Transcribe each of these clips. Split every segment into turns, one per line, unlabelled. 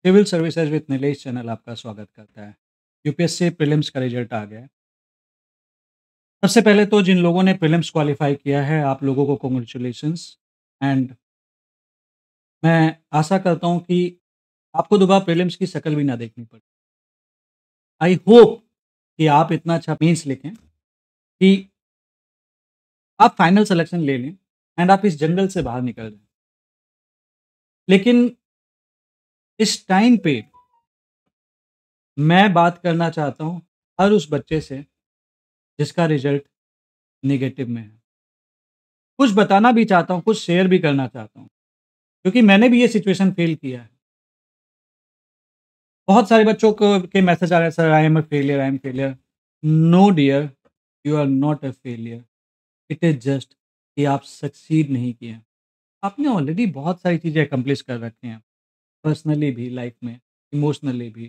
Civil services with Nilesh channel आपका स्वागत करता है। यूपीएससी प्रीलिम्स का रिजल्ट आ गया है। सबसे पहले तो जिन लोगों ने प्रीलिम्स क्वालिफाई किया है, आप लोगों को कांग्रेचुलेशंस एंड मैं आशा करता हूँ कि आपको दोबारा प्रीलिम्स की शक्ल भी ना देखनी पड़े। आई होप कि आप इतना अच्छा मेंस लिखें कि आप फाइनल सिलेक्शन ले लें एंड आप इस जंगल से बाहर निकल जाएँ। लेकिन इस टाइम पे मैं बात करना चाहता हूँ हर उस बच्चे से जिसका रिजल्ट नेगेटिव में है। कुछ बताना भी चाहता हूँ, कुछ शेयर भी करना चाहता हूँ, क्योंकि मैंने भी ये सिचुएशन फ़ील किया है। बहुत सारे बच्चों को के मैसेज आ रहे हैं, sir I am a failure, I am failure. No dear, you are not a failure. It is just कि आप सक्सीड नहीं किए हैं। आपने ऑलरेडी बहुत सारी चीज़ें अकम्प्लिश कर रखी हैं, पर्सनली भी, लाइफ में, इमोशनली भी,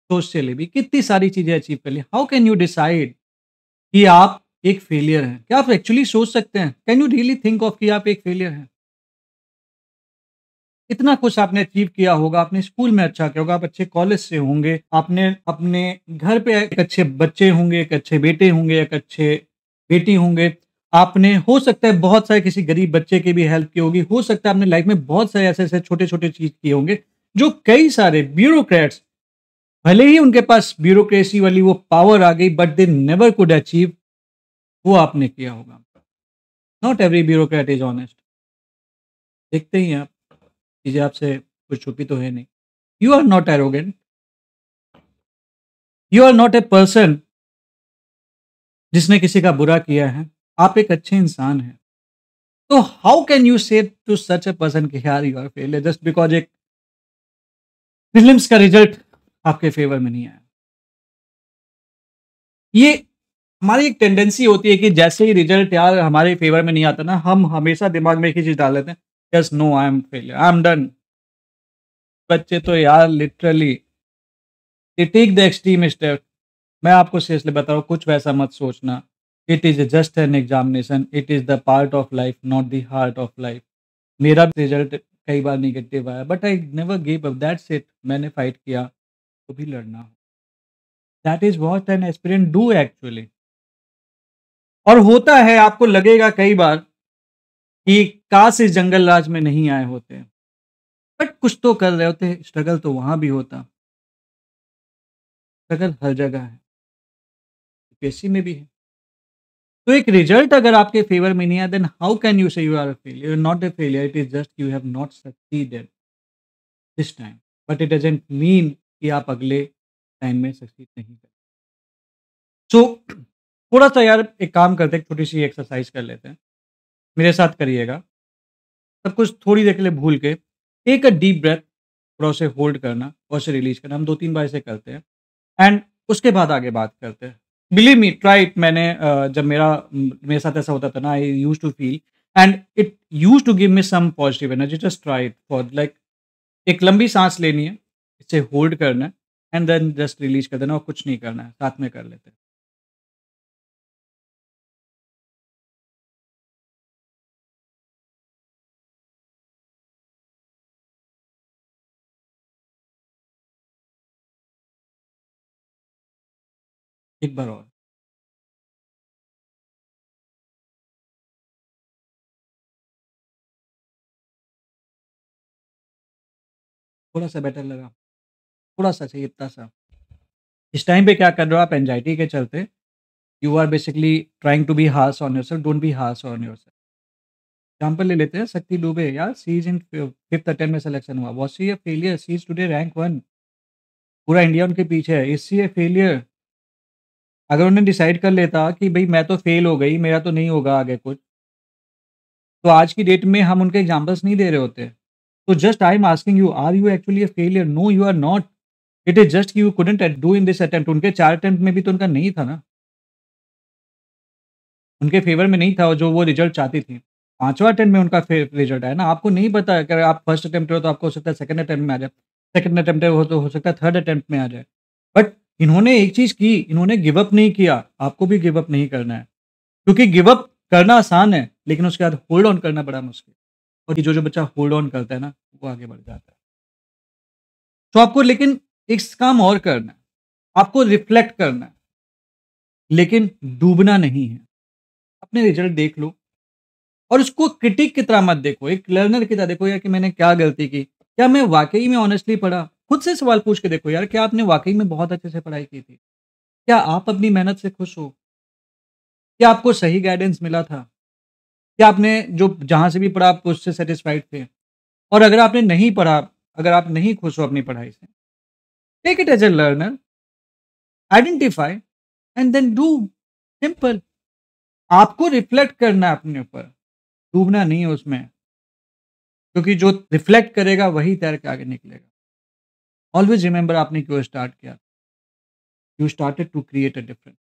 सोशली भी, कितनी सारी चीज़ें अचीव कर ली। हाउ कैन यू डिसाइड कि आप एक फेलियर हैं? क्या आप एक्चुअली सोच सकते हैं? Can you really think of कि आप एक फेलियर हैं? इतना कुछ आपने अचीव किया होगा, आपने स्कूल में अच्छा किया होगा, आप अच्छे कॉलेज से होंगे, आपने अपने घर पे एक अच्छे बच्चे होंगे, एक अच्छे बेटे होंगे, एक अच्छे बेटी होंगे। आपने हो सकता है बहुत सारे किसी गरीब बच्चे की भी हेल्प की होगी, हो सकता है आपने लाइफ में बहुत सारे ऐसे-ऐसे छोटे-छोटे चीज़ किए होंगे, जो कई सारे ब्यूरोक्रेट्स भले ही उनके पास ब्यूरोक्रेसी वाली वो पावर आ गई but they never could achieve, वो आपने किया होगा। Not every bureaucrat is honest. देखते ही हैं आप, चीज़ें आपसे कुछ छुपी तो है नहीं। You are not arrogant. You are not a person जिसने किसी का बुरा किया है। आप एक अच्छे इंसान हैं। तो how can you say to such a person कि यार you are failure just because एक प्रीलिम्स का रिजल्ट आपके फेवर में नहीं आया। ये हमारी एक टेंडेंसी होती है कि जैसे ही रिजल्ट यार हमारे फेवर में नहीं आता ना, हम हमेशा दिमाग में एक ही चीज़ डाल लेते हैं, just no I am failure, I am done. बच्चे तो यार literally they take the extreme step. मैं आपको सीरियसली बता रहा हूँ, कुछ वैसा मत सोचना। It is just an examination, it is the part of life, not the heart of life. मेरा रिज़ल्ट कई बार नेगेटिव आया but I never give up, that's it. मैंने फाइट किया, तो भी लड़ना। That is what an aspirant do actually. और होता है, आपको लगेगा कई बार कि काश इस जंगल राज में नहीं आए होते। बट कुछ तो कर रहे होते, स्ट्रगल तो वहाँ भी होता। स्ट्रगल हर जगह है, यूपीएससी में भी है। तो एक रिजल्ट अगर आपके फेवर में नहीं आया then how can you say you are a failure? You are not a failure, it is just you have not succeeded this time, but it doesn't mean कि आप अगले टाइम में सक्सीड नहीं करें। सो थोड़ा सा यार एक काम करते हैं, छोटी सी एक्सरसाइज कर लेते हैं, मेरे साथ करिएगा। सब कुछ थोड़ी देर के लिए भूल के टेक अ डीप ब्रेथ, थोड़ा उसे होल्ड करना और उसे रिलीज करना। हम 2-3 बार ऐसे करते हैं एंड उसके बाद आगे बात करते हैं। Believe me, try it. मैंने जब मेरे साथ ऐसा होता था ना, I used to feel and it used to give me some positive energy. Just try it for like एक लंबी सांस लेनी है, इसे होल्ड करना है एंड देन जस्ट रिलीज कर देना और कुछ नहीं करना है, साथ में कर लेते हैं। एक बार और। थोड़ा सा बेटर लगा, थोड़ा सा चाहिए, इतना सा। इस टाइम पे क्या कर रहे हो आप? एंजाइटी के चलते you are basically trying to be harsh on yourself. Don't be harsh on yourself. Example ले लेते हैं, शक्ति दुबे यार, she is in fifth attempt में सिलेक्शन हुआ। Was she a failure? She is today rank 1। पूरा इंडिया उनके पीछे है। Is she a failure? अगर उन्होंने डिसाइड कर लेता कि भई मैं तो फेल हो गई, मेरा तो नहीं होगा आगे कुछ, तो आज की डेट में हम उनके एग्ज़ाम्पल्स नहीं दे रहे होते। तो just I am asking you, are you actually a failure? No, you are not. It is just you couldn't do in this attempt. उनके 4 अटेम्प्ट में भी तो उनका नहीं था ना, उनके फेवर में नहीं था और जो वो रिज़ल्ट चाहती थी। 5वाँ अटेम्प्ट में उनका रिज़ल्ट आया ना। आपको नहीं पता है, अगर आप फर्स्ट अटेम्प्ट हो तो आपको हो सकता है सेकंड अटेम्प्ट में आ जाए। सेकंड अटेम्प्ट हो तो हो सकता है थर्ड अटेम्प्ट में आ जाए। बट इन्होंने एक चीज़ की, इन्होंने गिव अप नहीं किया। आपको भी गिव अप नहीं करना है। क्योंकि गिव अप करना आसान है, लेकिन उसके बाद होल्ड ऑन करना बड़ा मुश्किल है। और ये जो-जो बच्चा होल्ड ऑन करता है ना, वो आगे बढ़ जाता है। तो आपको लेकिन एक काम और करना है, आपको रिफ्लेक्ट करना है, लेकिन डूबना नहीं है। अपने रिजल्ट देख लो और उसको क्रिटिक की तरह मत देखो, एक लर्नर की तरह देखो यार कि मैंने क्या गलती की? क्या मैं वाक़ई में ऑनेस्टली पढ़ा? खुद से सवाल पूछ के देखो यार, क्या आपने वाक़ई में बहुत अच्छे से पढ़ाई की थी? क्या आप अपनी मेहनत से खुश हो? क्या आपको सही गाइडेंस मिला था? क्या आपने जो जहाँ से भी पढ़ा आप उससे सैटिस्फाइड थे? और अगर आपने नहीं पढ़ा, अगर आप नहीं खुश हो अपनी पढ़ाई से, take it as a learner, identify and then do, simple. आपको रिफ्लेक्ट करना है अपने ऊपर, डूबना नहीं है उसमें, क्योंकि जो रिफ्लेक्ट करेगा वही तैर के आगे निकलेगा। ऑलवेज़ रिमेंबर आपने क्यों स्टार्ट किया? You started to create a difference.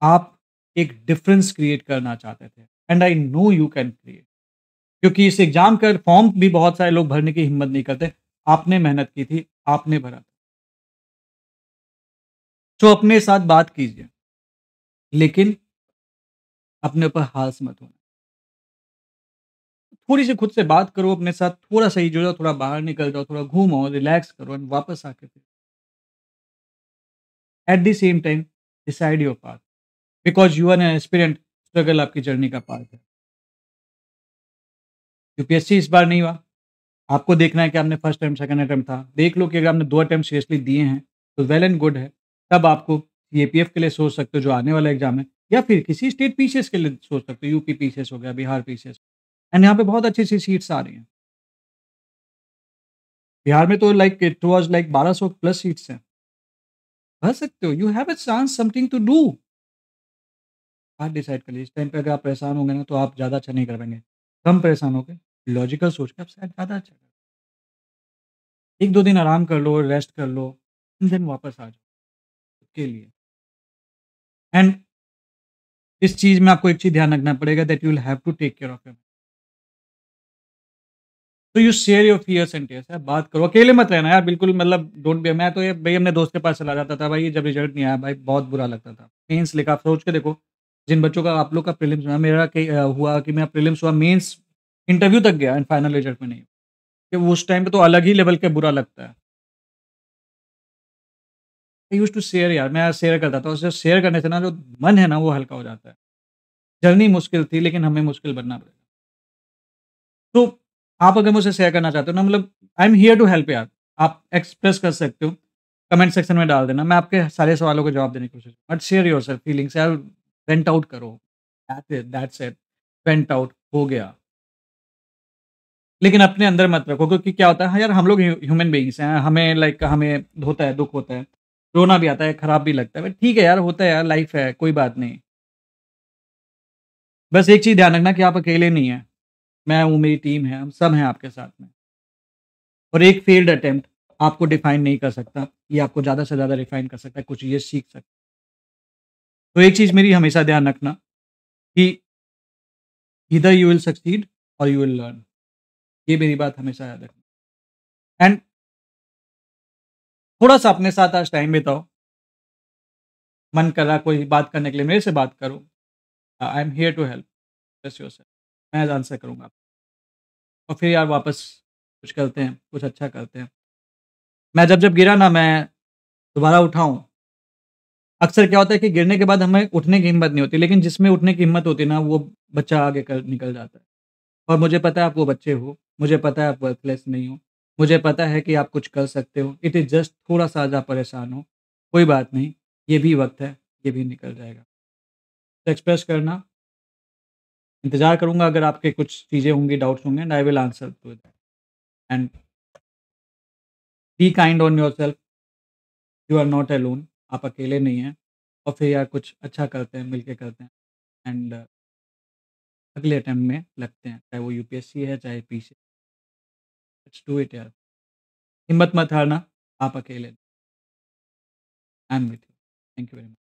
आप एक डिफरेंस क्रिएट करना चाहते थे and I know you can create, क्योंकि इस एग्ज़ाम का फॉर्म भी बहुत सारे लोग भरने की हिम्मत नहीं करते। आपने मेहनत की थी, आपने भरा था। तो अपने साथ बात कीजिए, लेकिन अपने ऊपर हास मत होना। थोड़ी-सी खुद से बात करो, अपने साथ थोड़ा-सा ही जुड़ो, थोड़ा बाहर निकल जाओ, थोड़ा घूमो, रिलैक्स करो एंड वापस आके फिर at the same time decide your path, because you are an aspirant, struggle आपकी जर्नी का पार्ट है। यूपीएससी इस बार नहीं हुआ, आपको देखना है कि आपने फर्स्ट अटेम्प्ट, सेकंड अटेम्प्ट था। देख लो कि अगर आपने 2 अटेम्प्ट सीरियसली दिए हैं, तो वेल एंड गुड है। तब आपको सीएपीएफ के लिए सोच सकते हो जो आने वाला एग्ज़ाम है, या फिर किसी स्टेट पीसीएस के लिए सोच सकते हो, यूपी पीसीएस हो गया, बिहार पीसीएस, एंड यहाँ पे बहुत अच्छी-अच्छी सीट्स आ रही हैं। बिहार में तो like it was like 1200 plus seats हैं। भर सकते हो, you have a chance, something to do. आप डिसाइड करिए, इस टाइम पे अगर आप परेशान होंगे ना, तो आप ज़्यादा अच्छा नहीं कर पाएँगे। कम परेशान होके, लॉजिकल सोच के आप शायद ज़्यादा अच्छा कर, 1-2 दिन आराम कर लो, रेस्ट कर लो, देन वापस आ जाओ खुद के लिए। एंड इस चीज़ में आपको एक चीज़ ध्यान रखना पड़ेगा that you will have to take care of him. तो you share your fears and tears, यार बात करो, अकेले मत रहना यार बिल्कुल, मतलब डोंट बी, मैं तो ये भई अपने दोस्त के पास चला जाता था भाई, जब रिजल्ट नहीं आया भाई बहुत बुरा लगता था। मेंस लिखा, आप सोच के देखो, जिन बच्चों का आप लोग का प्रीलिम्स हुआ, मेरा हुआ कि मेरा प्रीलिम्स हुआ, मेंस इंटरव्यू तक गया एंड फाइनल रिजल्ट में नहीं। कि उस टाइम पे तो अलग ही लेवल के बुरा लगता है। आई यूज्ड टू शेयर यार, मैं शेयर करता था, उससे शेयर करने से ना जो मन है ना वो हल्का हो जाता है। जर्नी मुश्किल थी लेकिन हमें मुश्किल बनना पड़ेगा। तो आप अगर मुझसे शेयर करना चाहते हो ना, मतलब I am here to help यार। आप एक्सप्रेस कर सकते हो, कमेंट सेक्शन में डाल देना, मैं आपके सारे सवालों के जवाब देने की कोशिश, बट शेयर योरसेल्फ फीलिंग्स यार, वेंट आउट करो। दैट्स इट, वेंट आउट हो गया। लेकिन अपने अंदर मत रखो, क्योंकि क्या होता है, हाँ यार हम लोग ह्यूमन बीइंग्स हैं, हमें लाइक हमें होता है, दुःख होता है, रोना भी आता है, खराब भी लगता है, बट ठीक है यार, होता है यार, लाइफ है, कोई बात नहीं। बस एक चीज़ ध्यान रखना कि आप अकेले नहीं हैं, मैं हूँ, मेरी टीम है, हम सब हैं आपके साथ में। और एक फेल्ड अटेम्प्ट आपको डिफाइन नहीं कर सकता, ये आपको ज़्यादा से ज़्यादा रिफाइन कर सकता है, कुछ ये सीख सकते। तो एक चीज़ मेरी हमेशा ध्यान रखना कि ईदर यू विल सक्सीड और यू विल लर्न, ये मेरी बात हमेशा याद रखना। एंड थोड़ा-सा अपने साथ आज टाइम बिताओ, मन कर रहा कोई बात करने के लिए मेरे से बात करो। I am here to help, express yourself, मैं आंसर करूँगा। और फिर यार वापस कुछ करते हैं, कुछ अच्छा करते हैं। मैं जब-जब गिरा ना, मैं दोबारा उठा हूँ। अक्सर क्या होता है कि गिरने के बाद हमें उठने की हिम्मत नहीं होती, लेकिन जिसमें उठने की हिम्मत होती है ना, वो बच्चा आगे कर निकल जाता है। और मुझे पता है आप वो बच्चे हो, मुझे पता है आप वर्थलेस नहीं हो, मुझे पता है कि आप कुछ कर सकते हो। इट इज़ जस्ट थोड़ा-सा आज आप परेशान हो, कोई बात नहीं, ये भी वक़्त है, ये भी निकल जाएगा। तो एक्सप्रेस करना, इंतज़ार करूँगा अगर आपके कुछ चीज़ें होंगी, डाउट्स होंगे, and I will answer to that. And be kind on yourself, you are not alone, आप अकेले नहीं हैं। और फिर यार कुछ अच्छा करते हैं, मिलके करते हैं, एंड अगले अटेम्प्ट में लगते हैं, चाहे वो यूपीएससी है, चाहे पीसी। लेट्स डू इट यार, हिम्मत मत हारना, आप अकेले, I am with you. Thank you very much.